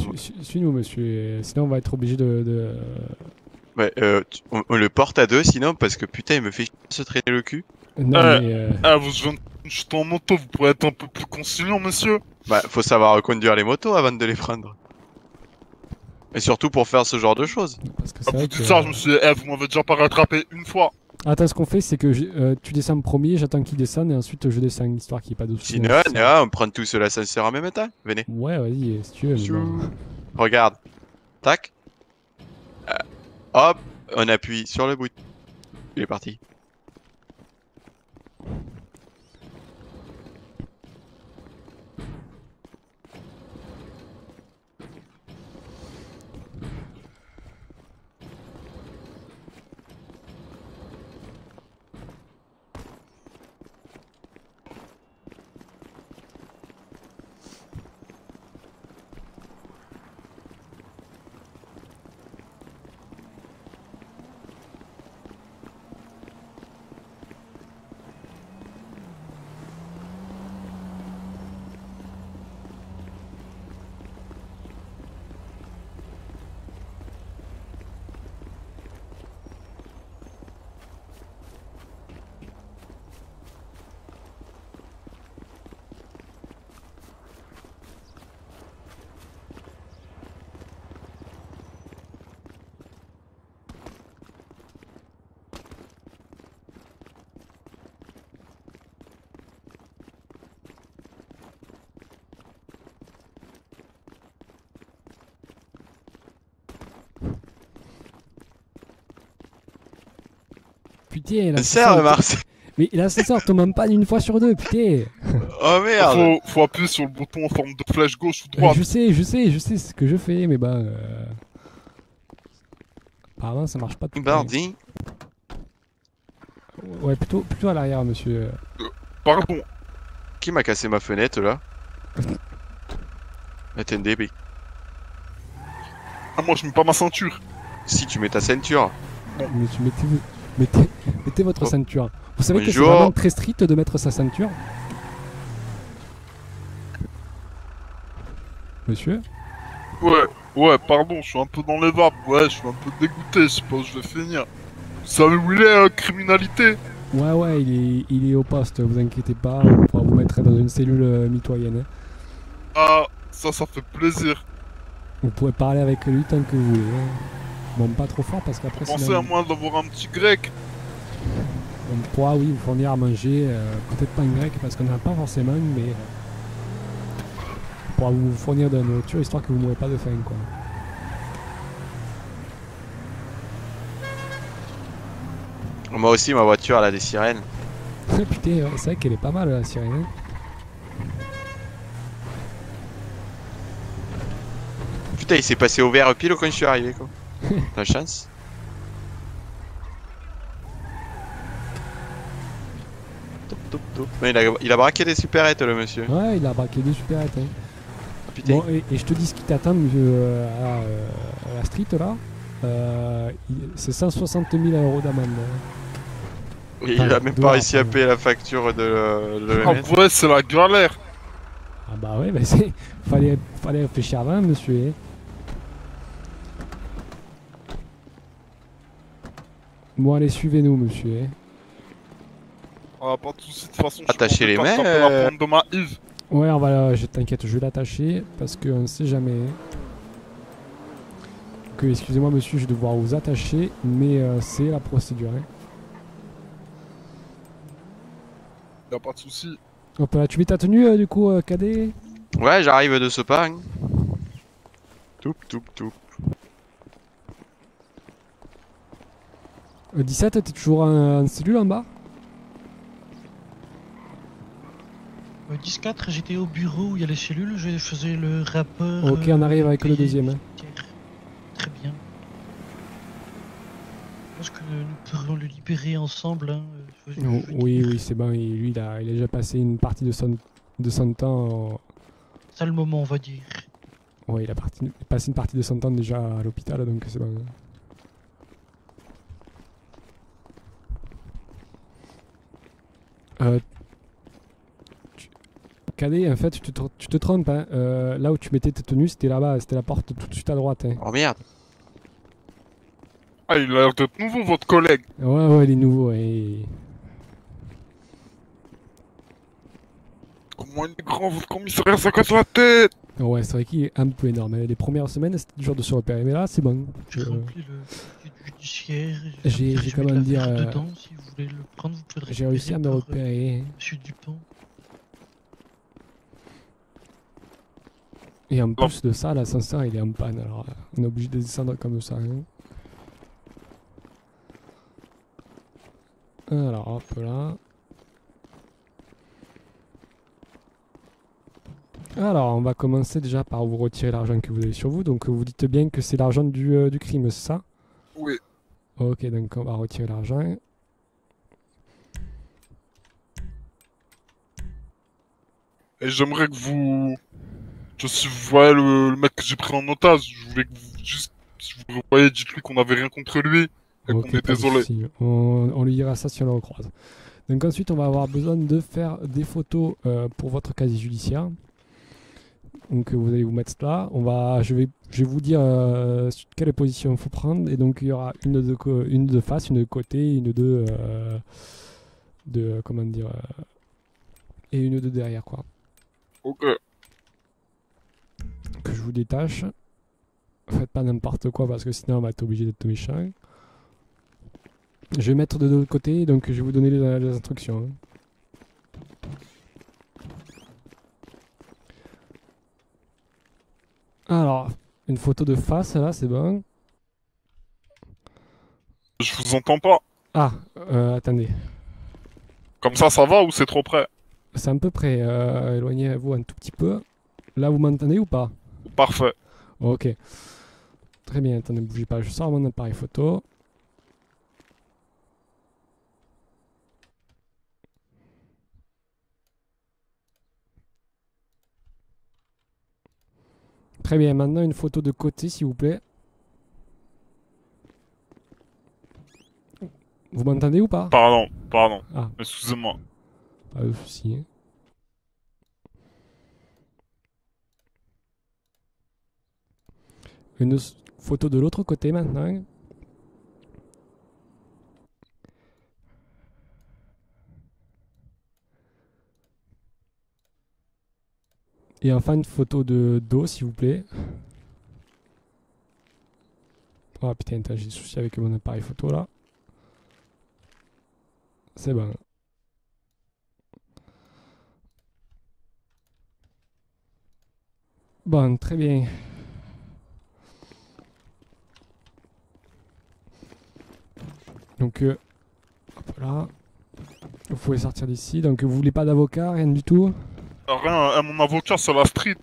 suis-nous, monsieur. Sinon, on va être obligé de... Ouais, on le porte à deux, sinon, parce que putain, il me fait se traîner le cul. Non, mais... Ah, vous êtes en moto, vous pourrez être un peu plus conciliant, monsieur. Bah, faut savoir conduire les motos avant de les prendre. Et surtout pour faire ce genre de choses. Parce que Ah, c'est vous vrai dites que... ça, je me suis dit, vous m'avez déjà pas rattrapé une fois. Attends, ce qu'on fait, c'est que tu descends premier, j'attends qu'il descende, et ensuite je descends, histoire qu'il n'y ait pas de soucis. Sinon, on prend tous l'ascenseur en même temps. Venez. Ouais, vas-y, si tu veux. mais bon. Regarde. Tac. Hop, on appuie sur le bout. Il est parti. Putain, Sert, Mars. Mais l'ascenseur tombe en panne une fois sur deux, putain. Oh merde. Faut appuyer sur le bouton en forme de flèche gauche ou droite. Je sais ce que je fais, mais bah... Apparemment, ça marche pas tout le temps. Bardi. Ouais, plutôt à l'arrière, monsieur. Pardon. Qui m'a cassé ma fenêtre, là? Attendez, mais... Ah, moi, je mets pas ma ceinture. Si, tu mets ta ceinture. Mais tu mettez votre ceinture. Vous savez que c'est Bonjour. vraiment très strict de mettre sa ceinture? Monsieur? Ouais, pardon, je suis un peu dans les vapes. Ouais, je suis un peu dégoûté, je sais pas où je vais finir. Vous savez où il est, criminalité? Ouais, il est au poste, vous inquiétez pas, on pourra vous mettre dans une cellule mitoyenne. Hein. Ah, ça fait plaisir. Vous pourrez parler avec lui tant que vous voulez. Hein. Bon, pas trop fort parce qu'après Pensez sinon, à moi d'avoir un petit grec. on pourra, oui, vous fournir à manger. Peut-être pas un grec parce qu'on n'en a pas forcément, mais on pourra vous fournir de la nourriture histoire que vous ne mourrez pas de faim, quoi. Moi aussi, ma voiture, elle a des sirènes. Putain, ouais, c'est vrai qu'elle est pas mal la sirène. Hein. Putain, il s'est passé au vert pile quand je suis arrivé, quoi. La chance. Top. Mais il a braqué des supérettes, le monsieur. Ouais, il a braqué deux supérettes. Hein. Ah, putain. Bon, et je te dis ce qui t'attend à la street là. C'est 160 000 € d'amende. Il a même pas réussi à payer la facture de Ah ouais, c'est la galère. Ah bah ouais, bah c'est... fallait réfléchir avant, monsieur. Bon, allez, suivez-nous, monsieur. Ah, pas de soucis, de toute façon. Attachez les mains. La prendre de ma Yves. Ouais, t'inquiète, je vais l'attacher parce qu'on ne sait jamais. Que, excusez-moi, monsieur, je vais devoir vous attacher, mais c'est la procédure. Hein. Y'a pas de soucis. Hop là, tu mets ta tenue du coup, cadet? Ouais, j'arrive de ce pas. Hein. Toup. 17, t'es toujours en cellule en bas? 10-4, j'étais au bureau où il y a les cellules, je faisais le rapport. Ok, on arrive avec le deuxième. Hein. Très bien. Je pense que nous pourrions le libérer ensemble. Hein. Oui, c'est bon, lui il a déjà passé une partie de son temps. C'est le moment, on va dire. Ouais, il a passé une partie de son temps déjà à l'hôpital, donc c'est bon. Cadet, en fait, tu te trompes. Hein. Là où tu mettais tes tenues, c'était là-bas, c'était la porte tout de suite à droite. Hein. Oh merde. Ah, il a l'air d'être nouveau, votre collègue. Ouais, il est nouveau. Ouais. Comment il est grand, votre commissariat, ça casse la tête. Ouais, c'est vrai qu'il est un peu énorme. Les premières semaines, c'était dur de se repérer, mais là, c'est bon. J'ai rempli le judiciaire. J'ai quand même dire. Dedans, si vous voulez le prendre, vous pouvez le j'ai réussi à me repérer. Monsieur Dupont. Et en plus de ça, l'ascenseur il est en panne, alors on est obligé de descendre comme ça. Hein. Alors hop là. Alors on va commencer déjà par vous retirer l'argent que vous avez sur vous. Donc vous dites bien que c'est l'argent du crime, c'est ça? Oui. Ok, donc on va retirer l'argent. Et j'aimerais que vous... Si vous voyez le mec que j'ai pris en otage, je voulais que vous... Juste, si vous le voyez, dites-lui qu'on avait rien contre lui. Et qu'on est désolé. On lui dira ça si on le recroise. Donc ensuite on va avoir besoin de faire des photos pour votre casier judiciaire. Donc vous allez vous mettre là. Je vais vous dire quelle position il faut prendre. Et donc il y aura une de face, une de côté, une de comment dire et une de derrière quoi. Ok. Que je vous détache. Faites pas n'importe quoi parce que sinon on va être obligé d'être méchant. Je vais mettre de l'autre côté, donc je vais vous donner les instructions. Alors, une photo de face, là, c'est bon. Je vous entends pas. Ah, attendez. Comme ça va ou c'est trop près? C'est un peu près. Éloignez-vous un tout petit peu. Là, vous m'entendez ou pas? Parfait. Ok. Très bien, attendez, ne bougez pas. Je sors mon appareil photo. Très bien, maintenant une photo de côté, s'il vous plaît. Vous m'entendez ou pas? Pardon. Ah. Excusez-moi. Pas de soucis. Une photo de l'autre côté maintenant. Et enfin une photo de dos, s'il vous plaît. Oh putain, j'ai des soucis avec mon appareil photo là. C'est bon. Bon, très bien. Donc, hop là. Vous pouvez sortir d'ici. Donc, vous voulez pas d'avocat, rien du tout? Rien, mon avocat c'est la street.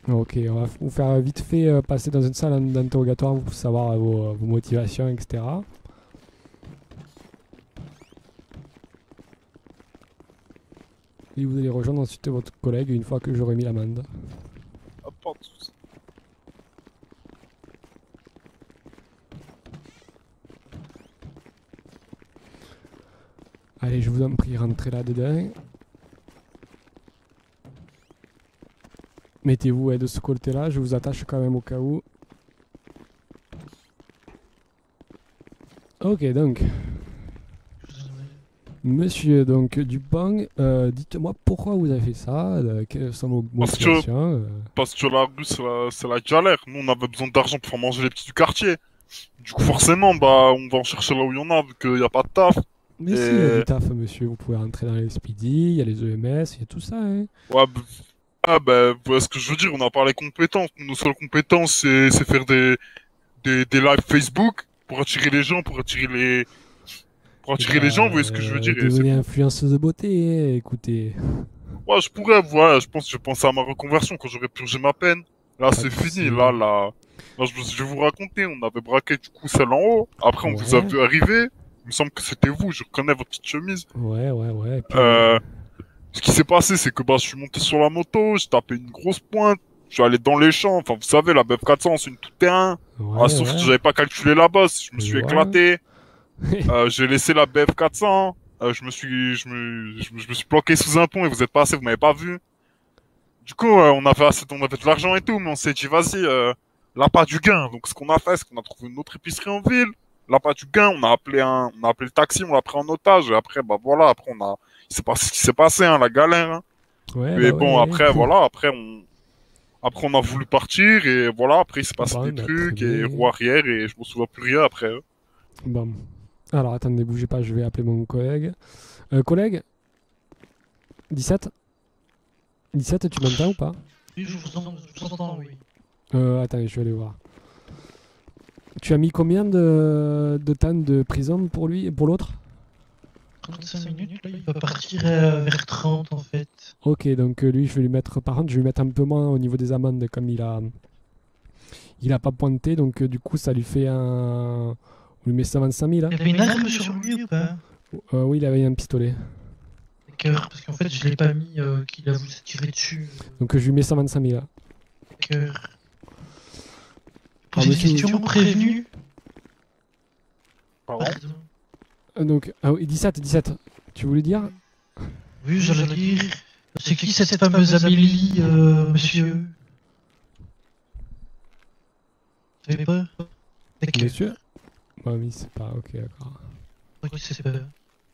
Ok, on va vous faire vite fait passer dans une salle d'interrogatoire pour savoir vos motivations, etc. Et vous allez rejoindre ensuite votre collègue une fois que j'aurai mis l'amende. Ah, pas de soucis. Allez, je vous en prie, rentrez là-dedans. Mettez-vous de ce côté-là, je vous attache quand même au cas où. Ok, donc. Monsieur donc Dupont, dites-moi pourquoi vous avez fait ça, quelles sont vos motivations Parce que la rue c'est la galère. Nous on avait besoin d'argent pour faire manger les petits du quartier. Du coup forcément bah on va en chercher là où il y en a vu qu'il n'y a pas de taf. Mais si, il y a du taf monsieur, vous pouvez rentrer dans les SPD, il y a les EMS, il y a tout ça. Hein. Ouais, bah, vous voyez ce que je veux dire, on n'a pas les compétences. Nos seules compétences, c'est faire des lives Facebook pour attirer les gens, pour attirer les gens, vous voyez ce que je veux dire. Devenez influenceuse de beauté, hein, écoutez. Ouais, je pourrais, voilà, je pense à ma reconversion quand j'aurais purgé ma peine. Là, c'est fini, là, je vais vous raconter, on avait braqué du coup celle en haut. Après, on vous a vu arriver. Il me semble que c'était vous, je reconnais votre petite chemise. Ouais. Puis, ce qui s'est passé, c'est que bah, je suis monté sur la moto, j'ai tapé une grosse pointe, je suis allé dans les champs, enfin, vous savez, la BF 400, c'est une tout-terrain. Sauf que j'avais pas calculé la bosse, je me suis éclaté. J'ai laissé la BF 400, je me suis planqué sous un pont et vous êtes passé, vous m'avez pas vu. Du coup, on avait de l'argent et tout, mais on s'est dit, vas-y, l'appât du gain. Donc, ce qu'on a fait, c'est qu'on a trouvé une autre épicerie en ville. L'appât du gain, on a appelé le taxi, on l'a pris en otage. Et après, bah voilà, après il s'est passé ce qui s'est passé, hein, la galère. Hein. Ouais, mais bon, après, voilà, après on a voulu partir et voilà, après il s'est passé des trucs et roue arrière et je me souviens plus rien après. Bon. Alors, attendez, bougez pas, je vais appeler mon collègue. Collègue 17 17, tu m'entends ou pas? Oui, je vous entends, oui. Attendez, je vais aller voir. Tu as mis combien de temps de prison pour lui et pour l'autre? 35 minutes, là, il va partir vers 30 en fait. Ok, donc lui, je vais lui mettre, par contre, je vais lui mettre un peu moins au niveau des amendes, comme il a pas pointé, donc du coup, ça lui fait un... On lui met 125 000, hein. Il avait une arme sur lui ou pas? Oui, il avait un pistolet. D'accord, parce qu'en fait, je l'ai pas mis qu'il a voulu se tirer dessus. Donc je lui mets 125 000, là. D'accord. Posez une question prévenue. Pardon. Donc, ah oui, 17, tu voulais dire? Oui, j'allais dire. C'est qui cette fameuse Amélie, monsieur? Vous savez pas? Monsieur? Bah oui, c'est pas... Ok, d'accord. Ok, c'est pas...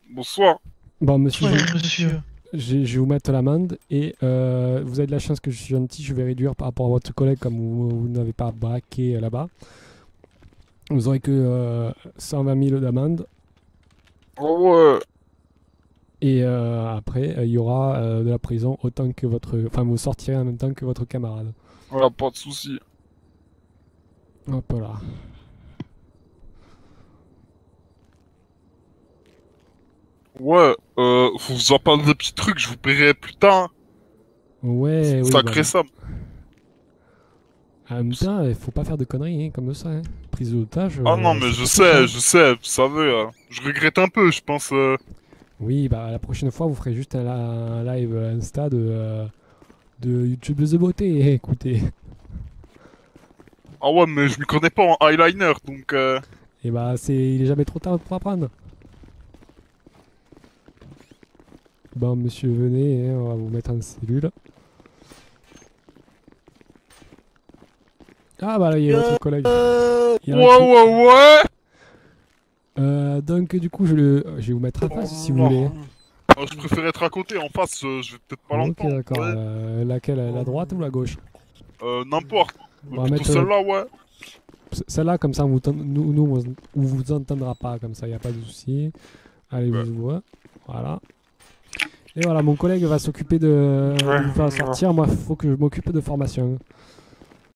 Bonsoir. Bon, monsieur, Ouais, monsieur. je vais vous mettre l'amende et vous avez de la chance que je suis gentil, je vais réduire par rapport à votre collègue comme vous n'avez pas braqué là-bas. Vous aurez que 120 000 d'amende. Oh ouais. Et après, il y aura de la prison autant que votre... Enfin, vous sortirez en même temps que votre camarade. Voilà, pas de soucis. Hop là. Ouais, vous en parlez des petits trucs, je vous paierai plus tard. Ouais, oui. Sacré ça. En même temps, il faut pas faire de conneries hein, comme ça. Hein. Prise d'otage. Ah non, mais je sais, vous savez, je regrette un peu, je pense. Oui, bah la prochaine fois, vous ferez juste un live Insta de YouTube de beauté, écoutez. Ah ouais, mais je m'y connais pas en eyeliner, donc... Et bah, il est jamais trop tard pour apprendre. Bon, monsieur, venez, hein, on va vous mettre en cellule. Ah bah là, il y a votre collègue. Ouais. Donc du coup, je vais vous mettre à face si vous voulez. Je préfère être à côté, en face, je vais peut-être pas Ok, l'entendre. d'accord. Ouais. Laquelle, la droite ou la gauche? N'importe. On va mettre celle-là, ouais. Celle-là, comme ça, on vous entendra pas, comme ça, il n'y a pas de souci. Allez, Ouais. vous ouvrez. Voilà. Et voilà, mon collègue va s'occuper de vous faire sortir. Moi, il faut que je m'occupe de formation.